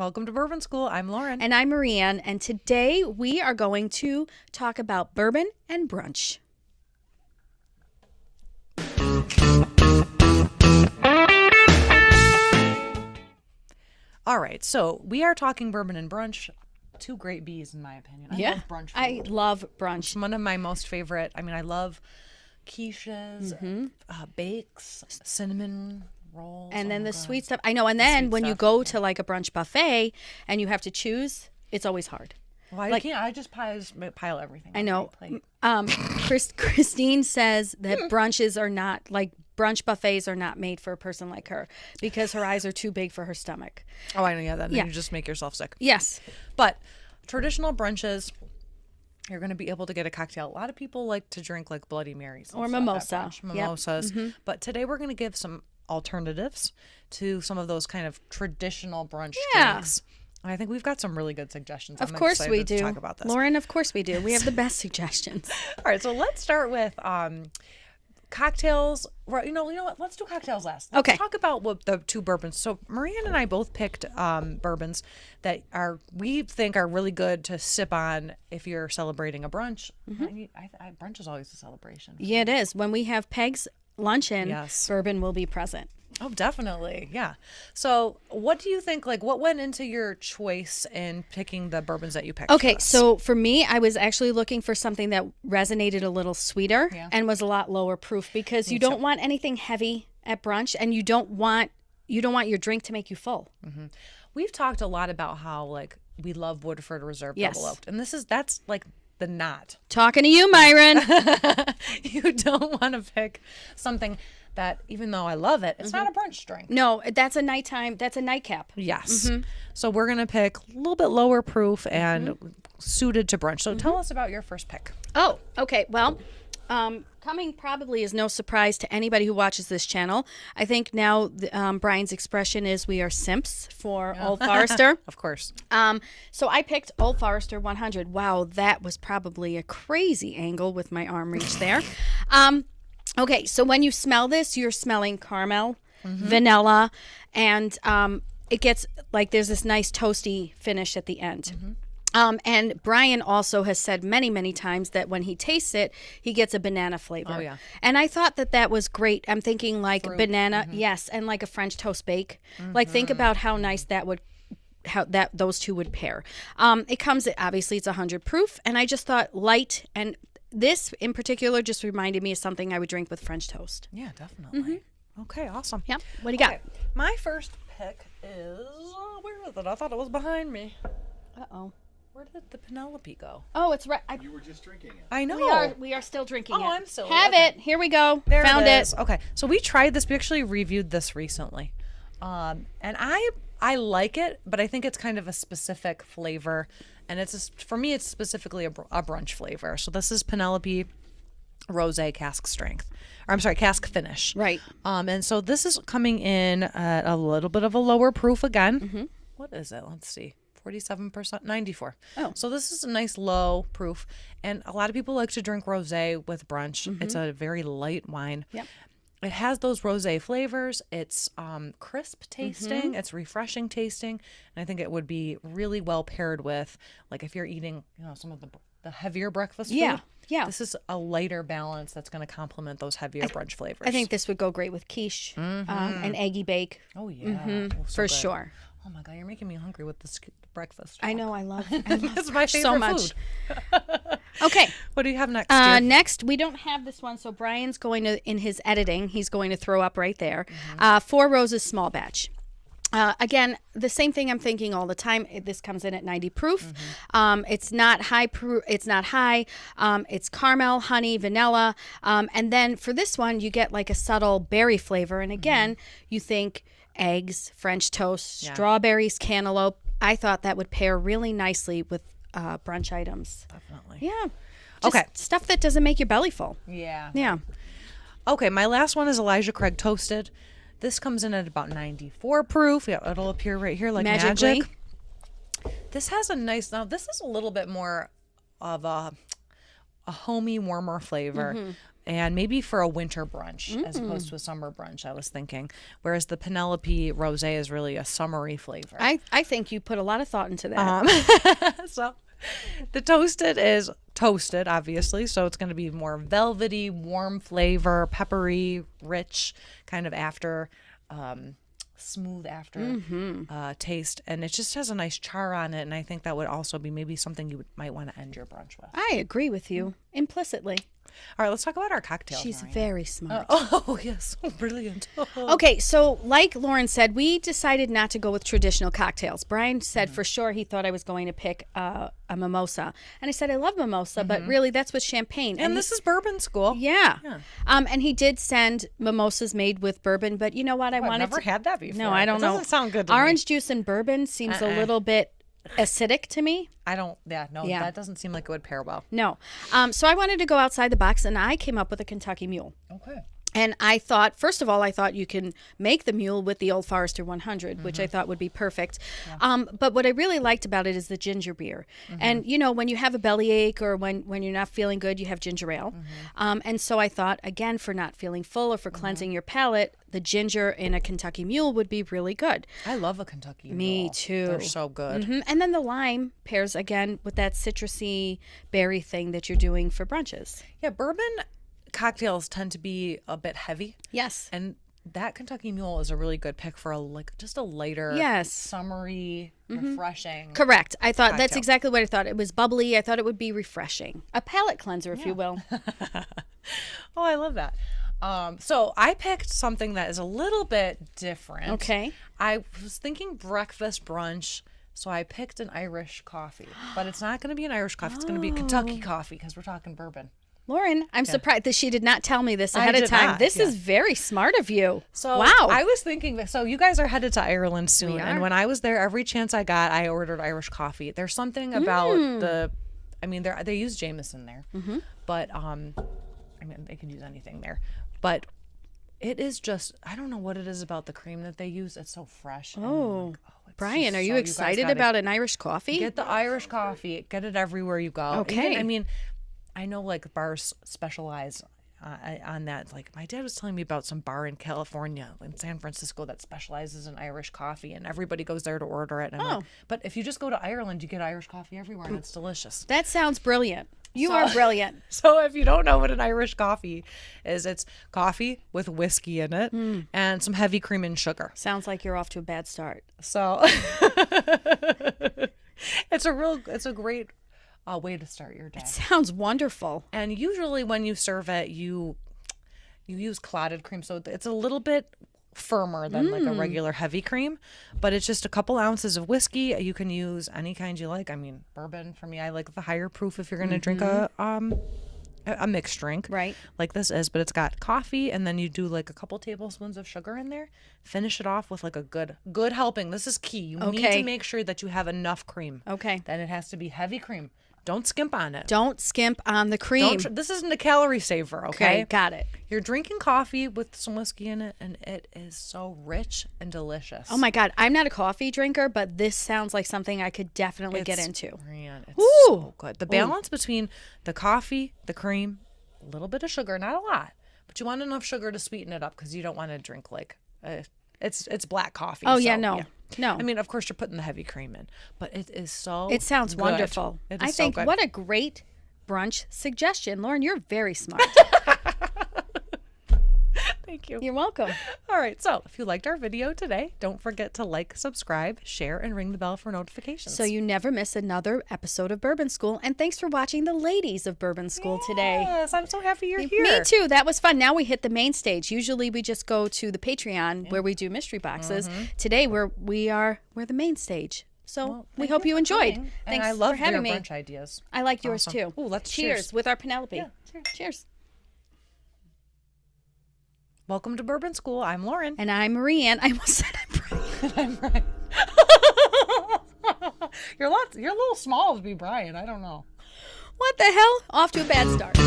Welcome to Bourbon School. I'm Lauren. And I'm Marieanne, and today we are going to talk about bourbon and brunch. All right, so we are talking bourbon and brunch. Two great B's, in my opinion. I love brunch food. I love brunch. It's one of my most favorite. I mean, I love quiches, bakes, cinnamon rolls. And then the sweet stuff. I know. And then when you go to like a brunch buffet and you have to choose, it's always hard. Well, I can't. I just pile everything. I know. On my plate. Christine says that brunches are not like brunch buffets are not made for a person like her because her eyes are too big for her stomach. Oh, I know. Yeah, then you just make yourself sick. Yes. But traditional brunches, you're going to be able to get a cocktail. A lot of people like to drink like Bloody Marys or mimosa. Mimosas. But today we're going to give some alternatives to some of those kind of traditional brunch drinks. And I think we've got some really good suggestions. Of course we do. To talk about this. Lauren, of course we do. We have the best suggestions. All right, so let's start with cocktails. You know what? Let's do cocktails last. Let's talk about what the two bourbons. So Marieanne and I both picked bourbons that we think are really good to sip on if you're celebrating a brunch. Brunch is always a celebration. Yeah, it is. When we have Peg's luncheon, bourbon will be present. Oh, definitely. Yeah. So what do you think, like what went into your choice in picking the bourbons that you picked? Okay. So for me, I was actually looking for something that resonated a little sweeter and was a lot lower proof because you don't want anything heavy at brunch and you don't want your drink to make you full. Mm-hmm. We've talked a lot about how like we love Woodford Reserve Double Oaked, and that's like the knot. Talking to you, Myron. You don't want to pick something that, even though I love it, it's not a brunch drink. No, that's a nightcap. Yes. So we're going to pick a little bit lower proof and suited to brunch. So tell us about your first pick. Oh, okay. Well, coming probably is no surprise to anybody who watches this channel. I think now Brian's expression is we are simps for Old Forester. Of course. So I picked Old Forester 100. Wow, that was probably a crazy angle with my arm reach there. Okay, so when you smell this, you're smelling caramel, vanilla, and it gets like there's this nice toasty finish at the end. And Brian also has said many, many times that when he tastes it, he gets a banana flavor. Oh, yeah. And I thought that was great. I'm thinking like banana, yes, and like a French toast bake. Like think about how nice those two would pair. It comes, obviously it's 100 proof, and I just thought light, and this in particular just reminded me of something I would drink with French toast. Yeah, definitely. Okay, awesome. Yeah. What do you got? My first pick is, where is it? I thought it was behind me. Uh-oh. Where did the Penelope go? Oh, it's right. You were just drinking it. I know. We are still drinking it. Oh, I'm still. Have it. Here we go. There Found it is. it. Okay, so we tried this. We actually reviewed this recently. And I like it, but I think it's kind of a specific flavor. And for me, it's specifically a brunch flavor. So this is Penelope Rosé cask strength. Or I'm sorry, cask finish. Right. And so this is coming in at a little bit of a lower proof again. What is it? Let's see. 47%, 94. Oh. So this is a nice low proof. And a lot of people like to drink rosé with brunch. It's a very light wine. Yep. It has those rosé flavors. It's crisp tasting. It's refreshing tasting. And I think it would be really well paired with, like if you're eating, some of the heavier breakfast food. Yeah. This is a lighter balance that's going to complement those heavier brunch flavors. I think this would go great with quiche, an eggy bake. Oh, yeah. For sure. Oh, my God. You're making me hungry with this breakfast. I know. I love It's my favorite so much. food. Okay. What do you have next, dear? Next, we don't have this one. So Brian's going to, in his editing, he's going to throw up right there. Four Roses small batch. Again, the same thing I'm thinking all the time. This comes in at 90 proof. It's not high proof. It's not high. It's caramel, honey, vanilla. And then for this one, you get like a subtle berry flavor. And again, you think eggs, French toast, strawberries, cantaloupe. I thought that would pair really nicely with brunch items. Definitely. Yeah. Just stuff that doesn't make your belly full. Yeah. Yeah. Okay, my last one is Elijah Craig Toasted. This comes in at about 94 proof. Yeah, it'll appear right here like magic. This has a nice, now this is a little bit more of a homey, warmer flavor. and maybe for a winter brunch as opposed to a summer brunch, I was thinking. Whereas the Penelope Rosé is really a summery flavor. I think you put a lot of thought into that. So the toasted is toasted, obviously. So it's going to be more velvety, warm flavor, peppery, rich, kind of after, smooth after taste. And it just has a nice char on it. And I think that would also be maybe something you might want to end your brunch with. I agree with you implicitly. All right, let's talk about our cocktails. She's Marianne. very smart. Oh, yes. Oh, brilliant. Okay, so like Lauren said, we decided not to go with traditional cocktails. Brian said for sure he thought I was going to pick a mimosa. And I said, I love mimosa, but really that's with champagne. And this is Bourbon School. Yeah. And he did send mimosas made with bourbon, but you know what? I've never had that before. No, I don't know. It doesn't sound good to Orange juice and bourbon seems a little bit acidic to me. That doesn't seem like it would pair well. No. So I wanted to go outside the box, and I came up with a Kentucky Mule. Okay. And I thought, first of all, you can make the mule with the Old Forester 100, which I thought would be perfect. Yeah. But what I really liked about it is the ginger beer. And, when you have a bellyache or when you're not feeling good, you have ginger ale. And so I thought, again, for not feeling full or for cleansing your palate, the ginger in a Kentucky Mule would be really good. I love a Kentucky Mule. Me too. They're so good. And then the lime pairs, again, with that citrusy berry thing that you're doing for brunches. Yeah, bourbon cocktails tend to be a bit heavy. Yes. And that Kentucky Mule is a really good pick for just a lighter, summery, refreshing. Correct. I thought that's cocktail. Exactly what I thought. It was bubbly. I thought it would be refreshing. A palate cleanser, if you will. Oh, I love that. So I picked something that is a little bit different. Okay. I was thinking breakfast brunch. So I picked an Irish coffee, but it's not going to be an Irish coffee. It's going to be Kentucky coffee because we're talking bourbon. Lauren, I'm surprised that she did not tell me this ahead of time. This is very smart of you. So wow. I was thinking, so you guys are headed to Ireland soon. And when I was there, every chance I got, I ordered Irish coffee. There's something about they use Jameson there. But, they could use anything there. But it is just, I don't know what it is about the cream that they use. It's so fresh. Oh, Brian, are you excited about an Irish coffee? Get the Irish coffee. Get it everywhere you go. Okay. I know like bars specialize on that. Like my dad was telling me about some bar in California, in San Francisco, that specializes in Irish coffee, and everybody goes there to order it. And I'm like, but if you just go to Ireland, you get Irish coffee everywhere, and it's delicious. That sounds brilliant. You are brilliant. So if you don't know what an Irish coffee is, it's coffee with whiskey in it and some heavy cream and sugar. Sounds like you're off to a bad start. So it's a great way to start your day. It sounds wonderful. And usually when you serve it, you use clotted cream, so it's a little bit firmer than like a regular heavy cream, but it's just a couple ounces of whiskey. You can use any kind you like. Bourbon for me, I like the higher proof if you're going to drink a mixed drink, right? Like this is, but it's got coffee, and then you do like a couple tablespoons of sugar in there. Finish it off with like a good helping. This is key. You need to make sure that you have enough cream. Okay. Then it has to be heavy cream. Don't skimp on it. Don't skimp on the cream. This isn't a calorie saver, okay? Got it. You're drinking coffee with some whiskey in it, and it is so rich and delicious. Oh my God. I'm not a coffee drinker, but this sounds like something I could definitely get into. Man, it's so good. The balance between the coffee, the cream, a little bit of sugar, not a lot, but you want enough sugar to sweeten it up because you don't want to drink like it's black coffee. Oh, yeah, no. No. Of course you're putting the heavy cream in, but it is so It sounds good. wonderful. It is I think so good. what a great brunch suggestion. Lauren, you're very smart. Thank you. You're welcome. All right. So if you liked our video today, don't forget to like, subscribe, share, and ring the bell for notifications. So you never miss another episode of Bourbon School. And thanks for watching the Ladies of Bourbon School today. Yes, I'm so happy you're here. Me too. That was fun. Now we hit the main stage. Usually we just go to the Patreon where we do mystery boxes. Today we're the main stage. So we hope you enjoyed. Coming. Thanks and I love for having your me. brunch ideas. I like yours Awesome. too. Ooh, let's cheers with our Penelope. Yeah, Cheers. Welcome to Bourbon School. I'm Lauren. And I'm Marieanne. I almost said I'm Brian. I'm Brian. You're a little small to be Brian. I don't know. What the hell? Off to a bad start.